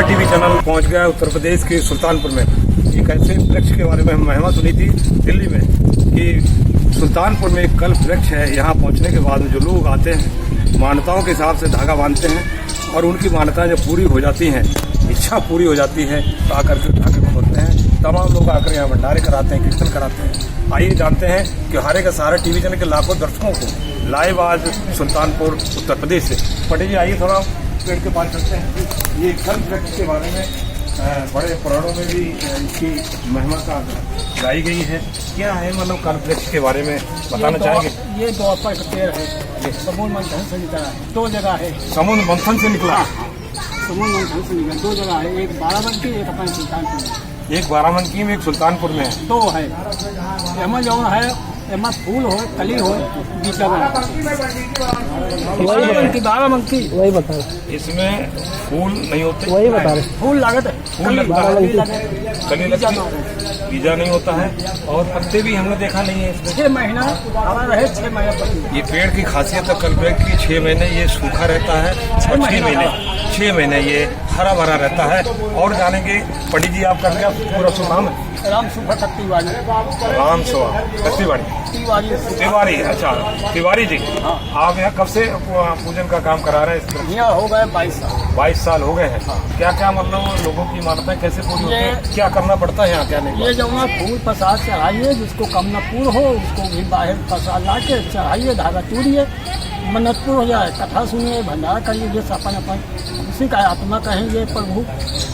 TV channel पहुंच गया उत्तर प्रदेश के सुल्तानपुर में। एक ऐसे वृक्ष के बारे में हम महिमा सुनी थी दिल्ली में कि सुल्तानपुर में एक कल्प वृक्ष है। यहाँ पहुंचने के बाद जो लोग आते हैं मान्यताओं के हिसाब से धागा बांधते हैं और उनकी मान्यताएं जब पूरी हो जाती हैं, इच्छा पूरी हो जाती है तो आकर के धागे खोलते हैं। तमाम लोग आकर यहाँ भंडारे कराते हैं, कीर्तन कराते हैं। आइए जानते हैं कि हारे का सहारा टीवी चैनल के लाखों दर्शकों को लाइव आज सुल्तानपुर उत्तर प्रदेश से। पटेल जी आइए थोड़ा पेड़ के पास चलते हैं। ये कल्प वृक्ष के बारे में बड़े पुराणों में भी इसकी महिमा का गाई गई है। क्या है मतलब कल्प वृक्ष के बारे में बताना चाहेंगे? ये द्वापर का पेड़ है, समुद्र मंथन से निकला है। दो जगह है, समुद्र मंथन से निकला। समुद्र मंथन से निकला दो जगह है, एक बाराबंकी एक अपने सुल्तानपुर में। एक बाराबंकी में एक सुल्तानपुर में है। दो है, एमा जो है एमा फूल हो कली हो बीच बाराबंकी वही बता रहे। इसमें फूल नहीं होते, वही बता रहे। फूल लागत है, फूल लगता है, कली लगती है, बीजा नहीं होता है और पत्ते भी हमने देखा नहीं है इसमें। 6 महीना हरा रहे, 6 महीना पत्ती। ये पेड़ की खासियत है कल्प वृक्ष की, 6 महीने ये सूखा रहता है और 6 महीने ये हरा भरा रहता है। और जानेंगे पंडित जी आपका क्या पूरा शुभ नाम है? राम सुभा तिवारी। राम सुभा तिवारी। अच्छा तिवारी जी, आप यहाँ कब से पूजन का काम करा रहे हैं? यहाँ हो गए 22 साल हो गए हैं। क्या क्या मतलब लोगों की मान्यताएं कैसे पूरी होती है, क्या करना पड़ता है यहाँ? क्या नहीं, ये जो है फूल प्रसाद चढ़ाइए, जिसको कम न पूर्ण हो उसको भी बाहर प्रसाद ला के चढ़ाइए, धागा चूड़िए, मन्नत पूर्ण हो जाए, कथा सुनिए, भंडारा करिए, जैसे अपन उसी का आत्मा कहेंगे प्रभु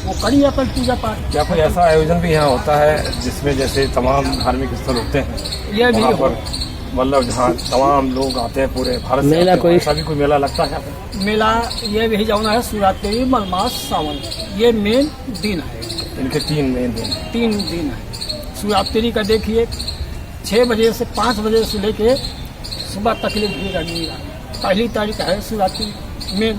वो करिए अपन पूजा पाठ। क्या कोई ऐसा आयोजन भी यहाँ होता है जिसमें जैसे तमाम धार्मिक स्थल होते हैं ये भी मतलब जहाँ तमाम लोग आते हैं पूरे भारत मेला, कोई ऐसा भी कोई मेला लगता है? मेला ये भी जाना है शिवरात्रि, मलमास, सावन, ये मेन दिन है। इनके 3 मेन दिन, 3 दिन है। शिवरात्रि का देखिए 6 बजे से 5 बजे से लेके सुबह तक भीड़ लगी। पहली तारीख है शिवरात्रि में,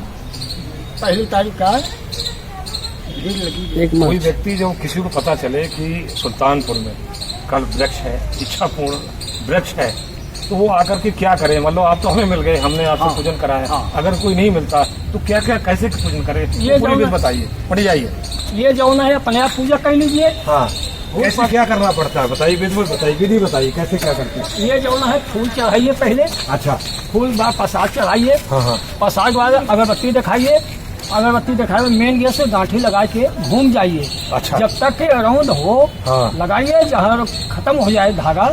पहली तारीख का भीड़ लगी। कोई व्यक्ति जो किसी को पता चले कि सुल्तानपुर में कल्प वृक्ष है, इच्छापूर्ण वृक्ष है, तो वो आकर के क्या करे? मतलब आप तो हमें मिल गए, हमने आपसे पूजन कराया, अगर कोई नहीं मिलता तो क्या क्या कैसे पूजन करे? ये पूरी बताइए, पढ़ जाइए। ये जो है अपने आप पूजा कर लीजिए। हाँ, कैसे क्या करना पड़ता है बताइए, विधि बताइए कैसे क्या करते हैं? ये जो है फूल चढ़ाइए पहले। अच्छा, फूल बाद प्रसाद चढ़ाइए। हाँ। प्रसाद बाद अगरबत्ती दिखाइए, अगरबत्ती दिखाए मेन गेट से गांठी लगा के घूम जाइए। अच्छा। जब तक के राउंड हो लगाइए, जहाँ खत्म हो जाए धागा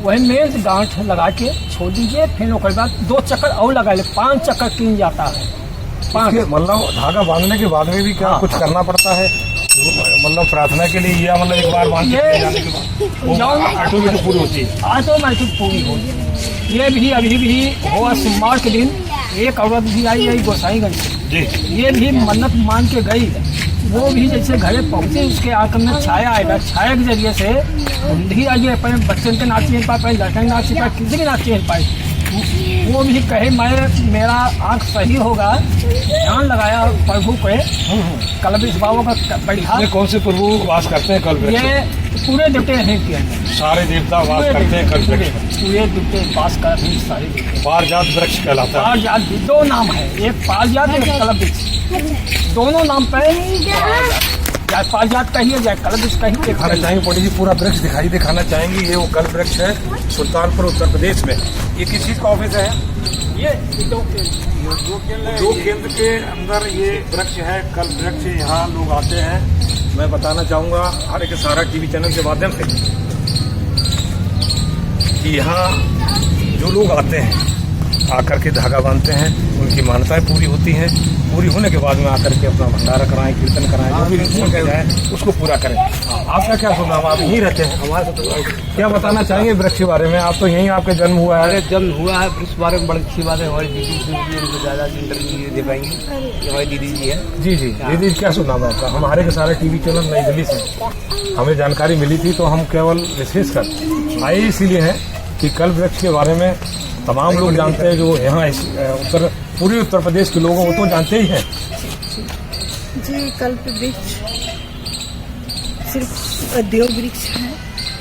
वही मेन गांठ लगा के छोड़ दीजिए। फिर उसके बाद 2 चक्कर और लगा ले, 5 चक्कर कीन जाता है। 5 मतलब धागा बांधने के बाद में भी क्या कुछ करना पड़ता है? मतलब प्रार्थना के लिए या मतलब एक बार बांध जाने के बाद ऑटोमेटिक पूरी होती है? ऑटोमेटिक पूरी होगी। ये भी अभी भी हुआ सोमवार के दिन एक औरत भी आई गोसाईगंज जी, ये भी मन्नत मान के गई। वो भी जैसे घरे पहुंचे उसके आंख में छाया आएगा, छाया के जरिए से ढूंढी आइए, अपने बच्चन के नाचिए पाए, अपने लड़के के नाचिए पाए, किसी के नाचिए पाए। वो भी कहे मैं मेरा आंख सही होगा, ध्यान लगाया प्रभु पे। कल बाबा का बढ़िया। ये कौन से प्रभु वास करते हैं कल्प वृक्ष? ये पूरे देवते हैं के अंदर, सारे देवता वास करते हैं कल्प वृक्ष में। पूरे देवते वास करते हैं सारे देवते। पारिजात वृक्ष कहलाता है। पारिजात 2 नाम है, एक पारिजात एक कल्प वृक्ष, दोनों नाम पे चाहे पारिजात कहिए चाहे कल्प वृक्ष कहिए। दिखाना चाहेंगे पंडित जी, पूरा वृक्ष दिखाना चाहेंगे? ये वो कल्प वृक्ष है सुल्तानपुर उत्तर प्रदेश में। ये किस चीज का ऑफिस है? ये 2 केंद्र के अंदर ये वृक्ष है, कल्प वृक्ष। यहाँ लोग आते हैं। मैं बताना चाहूँगा हारे के सहारा टीवी चैनल के माध्यम से कि यहाँ जो लोग आते हैं आकर के धागा बांधते हैं, उनकी मान्यताएं पूरी होती हैं। पूरी होने के बाद में आकर के अपना भंडारा कराएं, कीर्तन कराएं, जो भी रिचुअल कह जाए उसको पूरा करें। आपका क्या सुना? आप यहीं रहते हैं? हमारे साथ क्या बताना चाहेंगे वृक्ष के बारे में? आप तो यहीं आपका जन्म हुआ है। जन्म हुआ है वृक्ष बारे में बड़ी अच्छी बात है। हमारी दीदी उनको ज़्यादा इंटरव्यू दे पाएंगे, हमारी दीदी जी है। जी दीदी, क्या सुना आपका? हमारे के सारे टीवी चैनल नई दिल्ली से हमें जानकारी मिली थी, तो हम केवल विशेष कर आए इसीलिए हैं कि कल्प वृक्ष के बारे में तमाम लोग जानते हैं। जो यहाँ पूरे उत्तर प्रदेश के लोग वो तो जानते ही हैं। जी, कल्प वृक्ष सिर्फ देव वृक्ष है,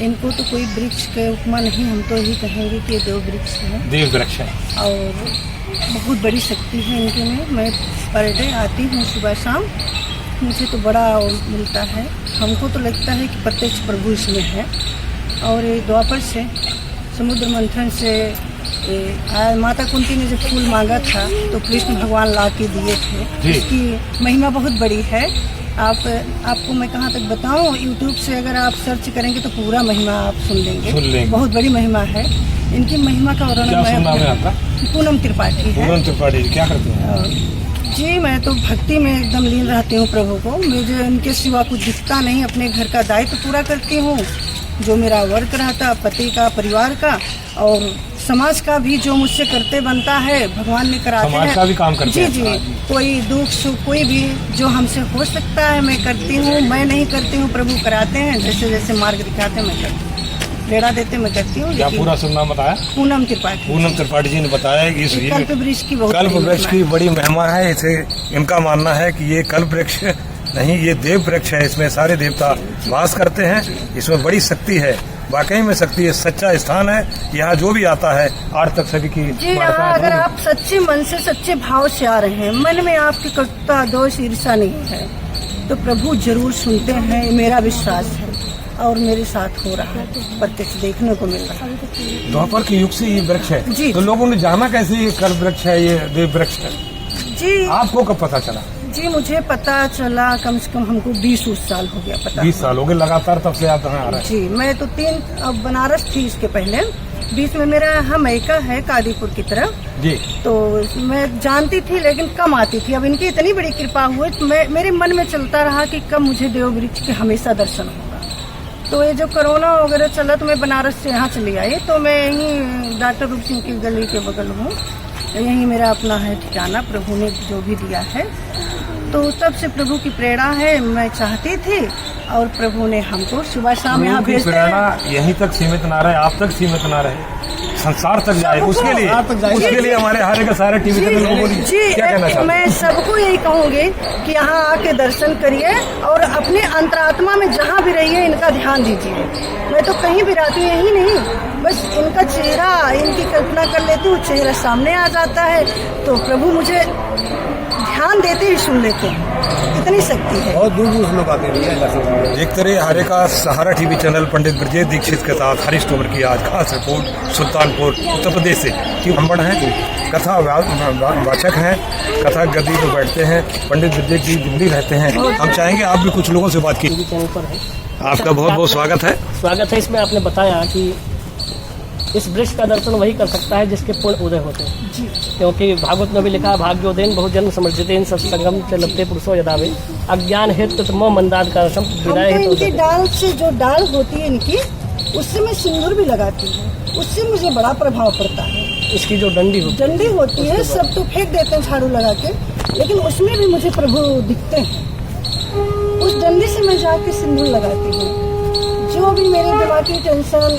इनको तो कोई वृक्ष के उपमा नहीं, हम तो यही कहेंगे कि देव वृक्ष है, देव वृक्ष है और बहुत बड़ी शक्ति है इनके में। मैं पर डे आती हूँ सुबह शाम, मुझे तो बड़ा मिलता है। हमको तो लगता है कि प्रत्यक्ष प्रभु इसमें है। और ये द्वापर से समुद्र मंथन से माता कुंती ने जब फूल मांगा था तो कृष्ण भगवान ला के दिए थे। इसकी महिमा बहुत बड़ी है। आपको मैं कहाँ तक बताऊँ, यूट्यूब से अगर आप सर्च करेंगे तो पूरा महिमा आप सुन लेंगे। बहुत बड़ी महिमा है इनकी। महिमा का वर्णन पूनम त्रिपाठी है। पूनम त्रिपाठी क्या करते हैं? जी मैं तो भक्ति में एकदम लीन रहती हूँ प्रभु को। मुझे उनके सिवा कुछ दिखता नहीं। अपने घर का दायित्व पूरा करती हूँ, जो मेरा वर्क रहता, पति का, परिवार का और समाज का भी जो मुझसे करते बनता है भगवान ने कराते हैं। समाज का भी काम करते हैं। जी कोई दुख सुख कोई भी जो हमसे हो सकता है मैं करती हूँ। मैं नहीं करती हूँ, प्रभु कराते हैं। जैसे जैसे मार्ग दिखाते हैं मैं करती हूँ, प्रेरणा देते मैं करती हूँ। क्या पूरा शुभ नाम बताया? पूनम त्रिपाठी। पूनम त्रिपाठी जी ने बताया कि इस कल्प वृक्ष की कल्प वृक्ष की बड़ी महिमा है। इसे इनका मानना है कि ये कल्प वृक्ष नहीं, ये देव वृक्ष है। इसमें सारे देवता वास करते हैं। इसमें बड़ी शक्ति है, वाकई में शक्ति है। सच्चा स्थान है। यहाँ जो भी आता है आज तक सभी की जी। अगर आप सच्चे मन से सच्चे भाव से आ रहे हैं, मन में आपकी कटुता दोष ईर्षा नहीं है, तो प्रभु जरूर सुनते हैं। मेरा विश्वास है और मेरे साथ हो रहा है, प्रत्यक्ष देखने को मिल रहा है। द्वापर के युग से ये वृक्ष है जी। तो लोगों ने जाना कैसे ये कल्प वृक्ष है, ये देव वृक्ष है? जी आपको कब पता चला? जी मुझे पता चला कम से कम हमको 20 साल हो गया। पता 20 साल हो गए लगातार, तब से आप यहाँ आ रहे हैं? जी मैं तो अब बनारस थी इसके पहले। बीच में मेरा हमैका है कादीपुर की तरफ जी, तो मैं जानती थी लेकिन कम आती थी। अब इनकी इतनी बड़ी कृपा हुई तो मेरे मन में चलता रहा कि कब मुझे देव वृक्ष के हमेशा दर्शन होगा। तो ये जो कोरोना वगैरह चला तो मैं बनारस से यहाँ चली आई। तो मैं यहीं डॉक्टर रूप सिंह की गली के बगल हूँ, यहीं मेरा अपना है ठिकाना। प्रभु ने जो भी दिया है तो तब से प्रभु की प्रेरणा है। मैं चाहती थी और प्रभु ने हमको सुबह शाम यहाँ भेजते हैं। प्रेरणा यहीं तक सीमित ना रहे, आप तक सीमित ना रहे, संसार तक जाए। उसके लिए हमारे हारे का सारे टीवी चैनल को बोलिए क्या कहना चाहते हैं? मैं सबको यही कहूँगी कि यहाँ आके दर्शन करिए और अपने अंतरात्मा में जहाँ भी रहिए इनका ध्यान दीजिए। मैं तो कहीं भी रहती हूँ, यही नहीं बस इनका चेहरा, इनकी कल्पना कर लेती हूँ, चेहरा सामने आ जाता है तो प्रभु मुझे ध्यान देते ही सुन लेते हैं। इतनी शक्ति है। बहुत दूर दूर से लोग आते हैं। देखते रहे हारे का सहारा टीवी चैनल। पंडित ब्रजेश दीक्षित के साथ हरीश तोमर की आज खास रिपोर्ट सुल्तानपुर उत्तर प्रदेश से। कि ब्राह्मण हैं, कथा वाचक हैं, कथा गद्दी पर बैठते हैं, पंडित ब्रजेश जी दिल्ली रहते हैं। हम चाहेंगे आप भी कुछ लोगों से बात की। चैनल पर है आपका बहुत बहुत स्वागत है। स्वागत है। इसमें आपने बताया कि इस वृक्ष का दर्शन वही कर सकता है जिसके पूर्ण उदय होते हैं जी। क्योंकि भागवत में भी लिखा है, भाग्योदयन बहुजन्म समर्जितेन सत्संगम च लभते पुरुषो यदा वे अज्ञान हेतु तमो मंदाद का रसम विदाय हेतु। इनकी डाल से जो डाल होती है इनकी, उससे मैं सिंदूर भी लगाती हूँ, उससे मुझे बड़ा प्रभाव पड़ता है। इसकी जो डंडी होती है सब तो फेंक देते हैं झाड़ू लगा के, लेकिन उसमें भी मुझे प्रभु दिखते हैं। उस डंडी से मैं जाके सिंदूर लगाती हूँ। जो भी मेरे दिमाग की टेंशन,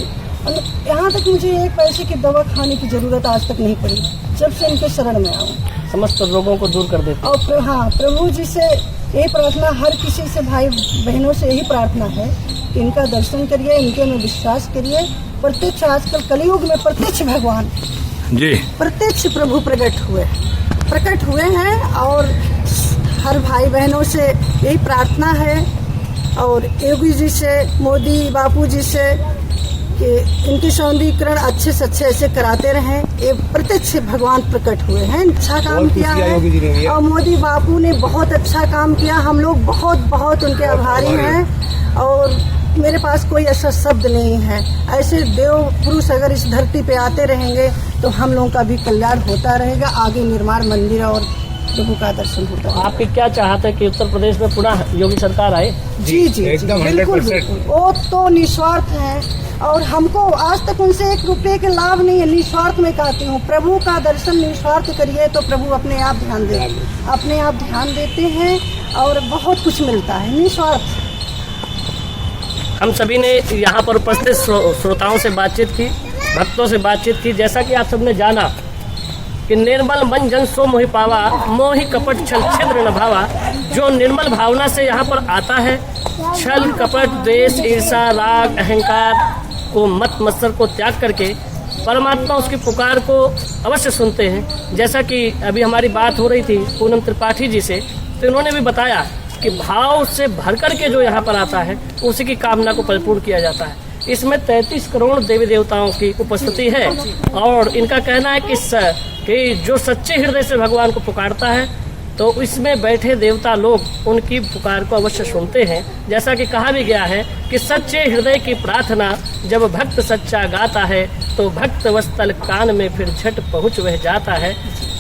यहाँ तक मुझे एक पैसे की दवा खाने की जरूरत आज तक नहीं पड़ी जब से इनके शरण में आऊँ। समस्त रोगों को दूर कर देते। और हाँ, प्रभु जी से यही प्रार्थना, हर किसी से भाई बहनों से यही प्रार्थना है कि इनका दर्शन करिए, इनके में विश्वास करिए। प्रत्यक्ष आजकल कलयुग में प्रत्यक्ष भगवान जी, प्रत्यक्ष प्रभु प्रकट हुए हैं। और हर भाई बहनों से यही प्रार्थना है और योगी जी से, मोदी बापू जी से कि इनकी सौंदर्यीकरण अच्छे से अच्छे ऐसे कराते रहें। ये प्रत्यक्ष भगवान प्रकट हुए हैं, अच्छा काम किया है। और मोदी बापू ने बहुत अच्छा काम किया। हम लोग बहुत बहुत उनके आभारी हैं और मेरे पास कोई ऐसा शब्द नहीं है। ऐसे देव पुरुष अगर इस धरती पे आते रहेंगे तो हम लोगों का भी कल्याण होता रहेगा। आगे निर्माण मंदिर और प्रभु का दर्शन होता है। आपकी क्या चाहत है कि उत्तर प्रदेश में पुनः योगी सरकार आए? जी जी एकदम बिल्कुल 100%। वो तो निस्वार्थ है और हमको आज तक उनसे 1 रुपये के लाभ नहीं है। निस्वार्थ में कहती हूँ, प्रभु का दर्शन निस्वार्थ करिए तो प्रभु अपने आप ध्यान देते हैं और बहुत कुछ मिलता है निस्वार्थ। हम सभी ने यहाँ पर उपस्थित श्रोताओं से बातचीत की, भक्तों से बातचीत की। जैसा कि आप सबने जाना कि निर्मल मन जन सो मोहि पावा, मोहि कपट छल छिद्र न भावा। जो निर्मल भावना से यहाँ पर आता है, छल कपट द्वेष ईर्षा राग अहंकार को मत मत्सर को त्याग करके परमात्मा उसकी पुकार को अवश्य सुनते हैं। जैसा कि अभी हमारी बात हो रही थी पूनम त्रिपाठी जी से, तो इन्होंने भी बताया कि भाव से भर करके जो यहाँ पर आता है उसी की कामना को परिपूर्ण किया जाता है। इसमें 33 करोड़ देवी देवताओं की उपस्थिति है और इनका कहना है कि जो सच्चे हृदय से भगवान को पुकारता है तो इसमें बैठे देवता लोग उनकी पुकार को अवश्य सुनते हैं। जैसा कि कहा भी गया है कि सच्चे हृदय की प्रार्थना जब भक्त सच्चा गाता है तो भक्त वस्तल कान में फिर झट पहुँच वह जाता है।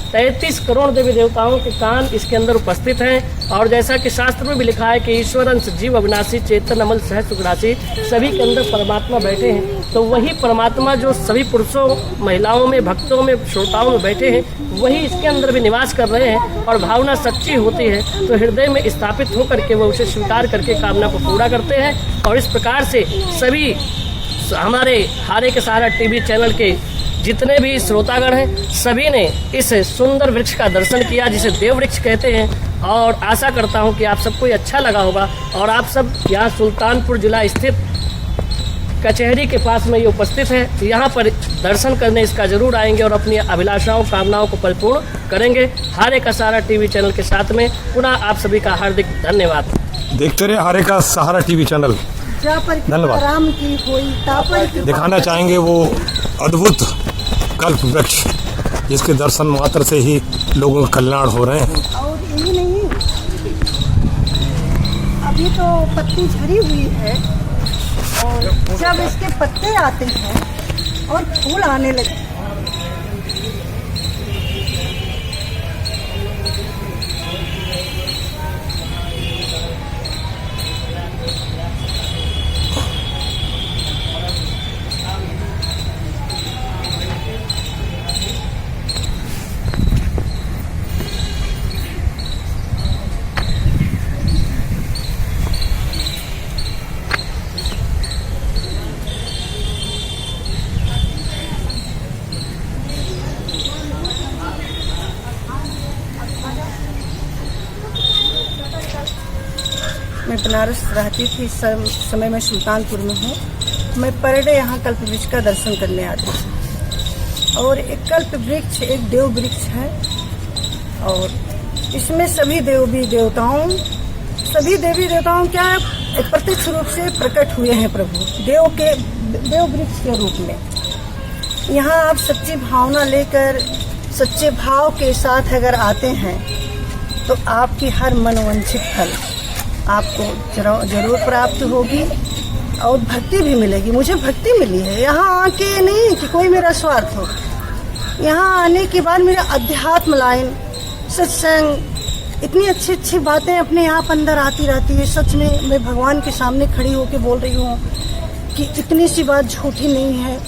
33 करोड़ देवी देवताओं के कान इसके अंदर उपस्थित हैं और जैसा कि शास्त्र में भी लिखा है कि ईश्वर अंश जीव अविनाशी चेतन अमल सहज सुखराशि, सभी के अंदर परमात्मा बैठे हैं। तो वही परमात्मा जो सभी पुरुषों, महिलाओं में, भक्तों में, श्रोताओं में बैठे हैं, वही इसके अंदर भी निवास कर रहे हैं। और भावना सच्ची होती है तो हृदय में स्थापित होकर के वह उसे स्वीकार करके कामना को पूरा करते हैं। और इस प्रकार से सभी हमारे हारे के सहारा टीवी चैनल के जितने भी श्रोतागण हैं सभी ने इस सुंदर वृक्ष का दर्शन किया जिसे देव वृक्ष कहते हैं। और आशा करता हूं कि आप सबको ये अच्छा लगा होगा और आप सब यहाँ सुल्तानपुर जिला स्थित कचहरी के पास में ये उपस्थित है, यहाँ पर दर्शन करने इसका जरूर आएंगे और अपनी अभिलाषाओं, कामनाओं को परिपूर्ण करेंगे। हारे का सहारा टीवी चैनल के साथ में पुनः आप सभी का हार्दिक धन्यवाद। देखते रहे हारे का सहारा टीवी चैनल। धन्यवाद। राम की होई तापर की दिखाना चाहेंगे वो अद्भुत कल्प वृक्ष जिसके दर्शन मात्र से ही लोगों का कल्याण हो रहे हैं। और यही नहीं, अभी तो पत्ती झड़ी हुई है और जब इसके पत्ते आते हैं और फूल आने लगते हैं मैं बनारस रहती थी, समय में सुल्तानपुर में हूँ। मैं पर डे यहाँ कल्प वृक्ष का दर्शन करने आती थी और एक कल्प वृक्ष एक देव वृक्ष है और इसमें सभी देवी देवताओं क्या प्रत्यक्ष रूप से प्रकट हुए हैं प्रभु देव वृक्ष के रूप में। यहाँ आप सच्ची भावना लेकर सच्चे भाव के साथ अगर आते हैं तो आपकी हर मनोवांछित फल आपको जरूर प्राप्त होगी और भक्ति भी मिलेगी। मुझे भक्ति मिली है यहाँ आके, नहीं कि कोई मेरा स्वार्थ हो। यहाँ आने के बाद मेरा अध्यात्म लाइन, सत्संग, इतनी अच्छी अच्छी बातें अपने आप अंदर आती रहती है। सच में मैं भगवान के सामने खड़ी होकर बोल रही हूँ कि इतनी सी बात झूठी नहीं है।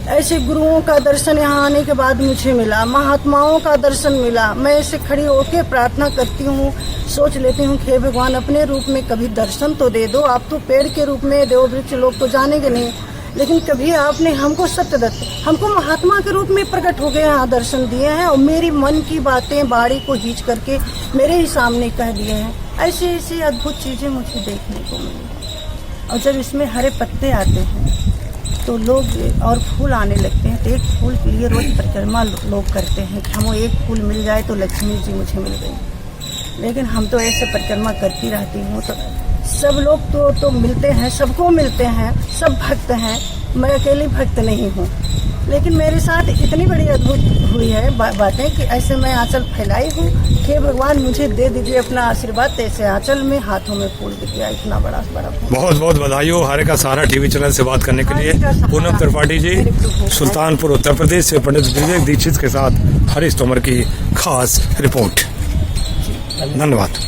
ऐसे गुरुओं का दर्शन यहाँ आने के बाद मुझे मिला, महात्माओं का दर्शन मिला। मैं ऐसे खड़ी होकर प्रार्थना करती हूँ, सोच लेती हूँ कि हे भगवान अपने रूप में कभी दर्शन तो दे दो। आप तो पेड़ के रूप में देव वृक्ष लोग तो जानेंगे नहीं, लेकिन कभी आपने हमको सत्यदत्त, हमको महात्मा के रूप में प्रकट हो गए यहाँ दर्शन दिए हैं और मेरी मन की बातें बाड़ी को खींच करके मेरे ही सामने कह दिए हैं। ऐसी ऐसी अद्भुत चीजें मुझे देखने को मिली। और जब इसमें हरे पत्ते आते हैं तो लोग और फूल आने लगते हैं तो एक फूल के लिए रोज परिक्रमा लोग करते हैं कि हमको एक फूल मिल जाए तो लक्ष्मी जी मुझे मिल गई। लेकिन हम तो ऐसे परिक्रमा करती रहती हूँ तो सब लोग तो मिलते हैं, सबको मिलते हैं, सब भक्त हैं। मैं अकेली भक्त नहीं हूँ, लेकिन मेरे साथ इतनी बड़ी अद्भुत हुई है बातें कि ऐसे मैं आंचल फैलाई हूँ कि भगवान मुझे दे दीजिए अपना आशीर्वाद। ऐसे आंचल में हाथों में फूल दिख गया, इतना बड़ा बहुत बहुत बधाई हो। हारे का सहारा टीवी चैनल से बात करने के लिए पूनम त्रिपाठी जी, सुल्तानपुर उत्तर प्रदेश से पंडित विवेक दीक्षित के साथ हरीश तोमर की खास रिपोर्ट। धन्यवाद।